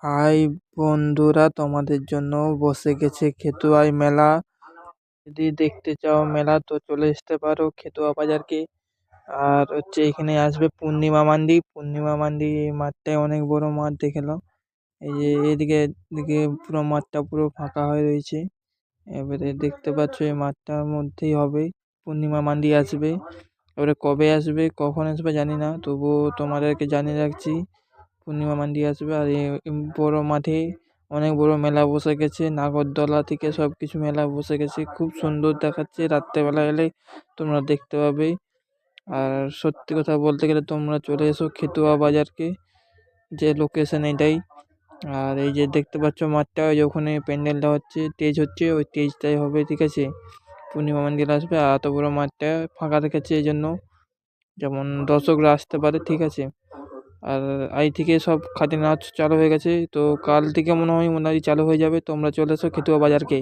High বন্ধুরা, তোমাদের জন্য বসে গেছে খেতুয়ায় মেলা। যদি দেখতে চাও মেলা তো চলে আসতে পারো খেতুয়া বাজারকে। আর এখানে আসবে পূর্ণিমা মান্ডি মাঠটায় অনেক বড় মাঠ দেখে নাও। এই যে এদিকে দিকে পুরো মাঠটা পুরো ফাঁকা হয়ে রয়েছে। এবারে দেখতে পাচ্ছ এই মাঠটার মধ্যেই হবে পূর্ণিমা মান্ডি আসবে। এবারে কবে আসবে কখন আসবে জানি না, তবুও তোমাদেরকে জানিয়ে রাখছি পূর্ণিমা মান্ডি আসবে। আর এই বড় মাঠে অনেক বড় মেলা বসে গেছে, নাগরদোলা থেকে সবকিছু মেলা বসে গেছে, খুব সুন্দর দেখাচ্ছে। রাত্রেবেলা এলে তোমরা দেখতে পাবে। আর সত্যি কথা বলতে গেলে তোমরা চলে এসো খেতুয়া বাজারকে, যে লোকেশন এটাই। আর এই যে দেখতে পাচ্ছ মাঠটা, ওই যে ওখানে প্যান্ডেলটা হচ্ছে, স্টেজ হচ্ছে, ওই স্টেজটাই হবে, ঠিক আছে। পূর্ণিমা মন্দির আসবে, আর এত বড় মাঠটা ফাঁকা রেখেছে এই জন্য, যেমন দর্শকরা আসতে পারে, ঠিক আছে। আর আজ থেকে সব খাদিনা চালু হয়ে গেছে, তো কাল থেকে মনে হয় চালু হয়ে যাবে। তোমরা চলে এসো খেতুয়া বাজারকে।